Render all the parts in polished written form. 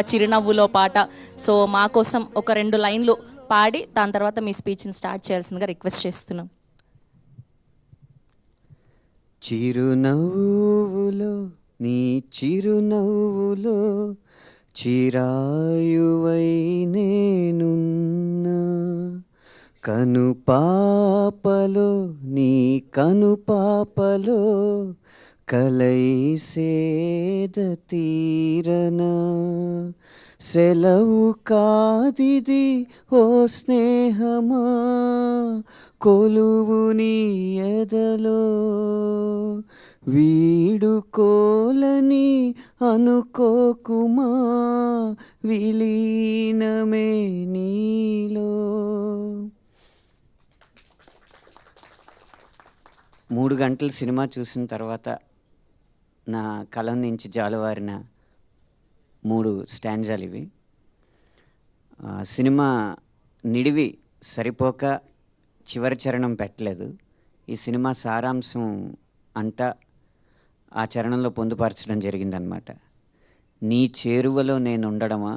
చిరునవ్వులో పాట. సో మా కోసం ఒక 2 లైన్లు పాడి దాని తర్వాత మీ స్పీచ్ని స్టార్ట్ చేయాల్సిందిగా రిక్వెస్ట్ చేస్తున్నాం. చిరునవ్వులో నీ చిరునవ్వులో చిరాయువై నేనున్నా, కనుపాపలో నీ కనుపాపలో కలై సేద తీరనా, సెలవు కాదిది ఓ స్నేహమా, కొలువు నీ ఎదలో, వీడుకోలని అనుకోకుమా, విలీనమే నీలో. 3 గంటలు సినిమా చూసిన తర్వాత నా కలం నుంచి జాలువారిన 3 స్టాంజాలు ఇవి. సినిమా నిడివి సరిపోక చివరి చరణం పెట్టలేదు. ఈ సినిమా సారాంశం అంతా ఆ చరణంలో పొందుపరచడం జరిగిందనమాట. నీ చేరువలో నేను ఉండడమా,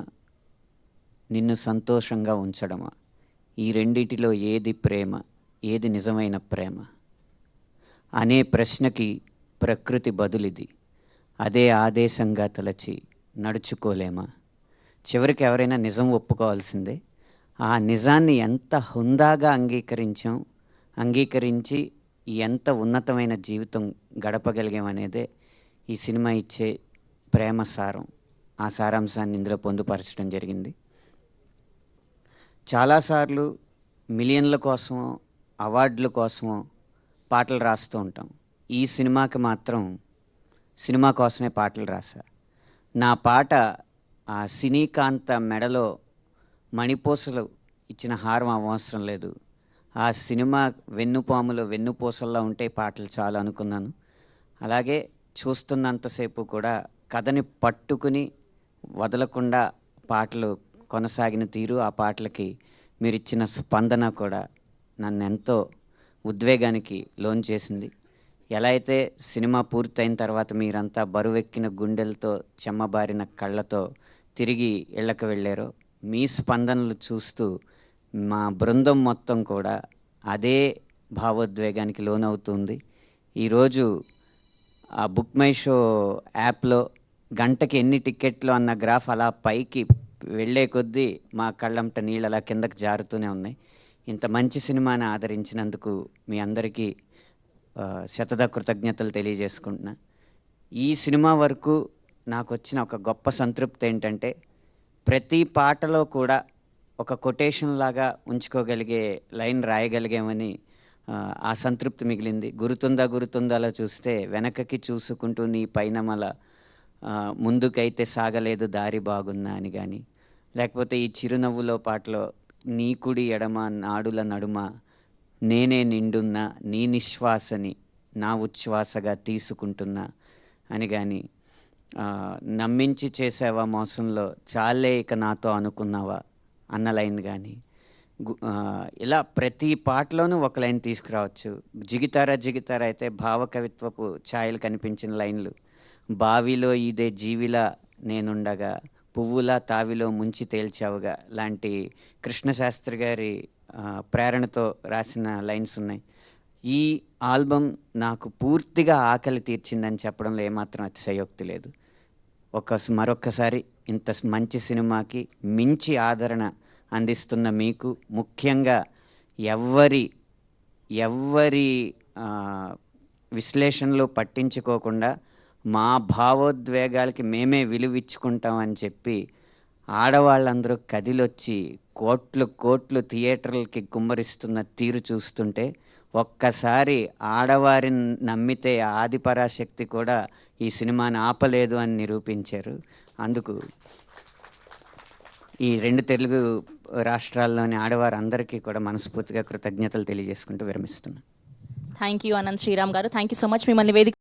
నిన్ను సంతోషంగా ఉంచడమా, ఈ రెండిటిలో ఏది ప్రేమ, ఏది నిజమైన ప్రేమ అనే ప్రశ్నకి ప్రకృతి బదులిది. అదే ఆదేశంగా తలచి నడుచుకోలేమా. చివరికి ఎవరైనా నిజం ఒప్పుకోవాల్సిందే. ఆ నిజాన్ని ఎంత హుందాగా అంగీకరించి ఎంత ఉన్నతమైన జీవితం గడపగలిగామనేదే ఈ సినిమా ఇచ్చే ప్రేమ సారం. ఆ సారాంశాన్ని ఇందులో పొందుపరచడం జరిగింది. చాలాసార్లు మిలియన్ల కోసమో అవార్డుల కోసమో పాటలు రాస్తూ ఉంటాం. ఈ సినిమాకి మాత్రం సినిమా కోసమే పాటలు రాసా. నా పాట ఆ సినీకాంత మెడలో మణిపూసలు ఇచ్చిన హారం అవసరం లేదు. ఆ సినిమా వెన్నుపాములో వెన్నుపూసల్లో ఉంటే పాటలు చాలు అనుకున్నాను. అలాగే చూస్తున్నంతసేపు కూడా కథని పట్టుకుని వదలకుండా పాటలు కొనసాగిన తీరు, ఆ పాటలకి మీరిచ్చిన స్పందన కూడా నన్ను ఎంతో ఉద్వేగానికి లోన్ చేసింది. ఎలా అయితే సినిమా పూర్తయిన తర్వాత మీరంతా బరువెక్కిన గుండెలతో చెమ్మబారిన కళ్ళతో తిరిగి ఇళ్ళకి వెళ్ళారో, మీ స్పందనలు చూస్తూ మా బృందం మొత్తం కూడా అదే భావోద్వేగానికి లోనవుతుంది. ఈరోజు ఆ బుక్ మై షో యాప్లో గంటకి ఎన్ని టికెట్లు అన్న గ్రాఫ్ అలా పైకి వెళ్ళే కొద్దీ మా కళ్ళంట నీళ్ళు అలా కిందకి జారుతూనే ఉన్నాయి. ఇంత మంచి సినిమాని ఆదరించినందుకు మీ అందరికీ శతద కృతజ్ఞతలు తెలియజేసుకుంటున్నా. ఈ సినిమా వరకు నాకు వచ్చిన ఒక గొప్ప సంతృప్తి ఏంటంటే, ప్రతి పాటలో కూడా ఒక కొటేషన్ లాగా ఉంచుకోగలిగే లైన్ రాయగలిగామని ఆ సంతృప్తి మిగిలింది. గురుతుందా గురుతుందాలో చూస్తే వెనకకి చూసుకుంటూ నీ పైనమల ముందుకైతే సాగలేదు దారి బాగున్నా అని కానీ, లేకపోతే ఈ చిరునవ్వులో పాటలో నీ కుడి ఎడమ నాడుల నడుమ నేనే నిండున్నా నీ నిశ్వాసని నా ఉచ్ఛ్వాసగా తీసుకుంటున్నా అని కానీ, నమ్మించి చేసావా మోసంలో చాలే ఇక నాతో అనుకున్నావా అన్న లైన్ కానీ, ఇలా ప్రతి పాటలోనూ ఒక లైన్ తీసుకురావచ్చు. జిగితారా జిగితారా అయితే భావకవిత్వపు ఛాయలు కనిపించిన లైన్లు, బావిలో ఇదే జీవిలా నేనుండగా పువ్వులా తావిలో ముంచి తేల్చావుగా లాంటి కృష్ణశాస్త్రి గారి ప్రేరణతో రాసిన లైన్స్ ఉన్నాయి. ఈ ఆల్బమ్ నాకు పూర్తిగా ఆకలి తీర్చిందని చెప్పడంలో ఏమాత్రం అతిశయోక్తి లేదు. మరొక్కసారి ఇంత మంచి సినిమాకి మించి ఆదరణ అందిస్తున్న మీకు, ముఖ్యంగా ఎవ్వరి విశ్లేషణలు పట్టించుకోకుండా మా భావోద్వేగాలకి మేమే విలువిచ్చుకుంటామని చెప్పి ఆడవాళ్ళందరూ కదిలొచ్చి కోట్లు థియేటర్లకి గుమ్మరిస్తున్న తీరు చూస్తుంటే, ఒక్కసారి ఆడవారిని నమ్మితే ఆదిపరాశక్తి కూడా ఈ సినిమాని ఆపలేదు అని నిరూపించారు. అందుకు ఈ 2 తెలుగు రాష్ట్రాల్లోని ఆడవారందరికీ కూడా మనస్ఫూర్తిగా కృతజ్ఞతలు తెలియజేసుకుంటూ విరమిస్తున్నాను. థ్యాంక్ యూ అనంత్ శ్రీరామ్ గారు. Thank you so much. మిమ్మల్ని వేదిక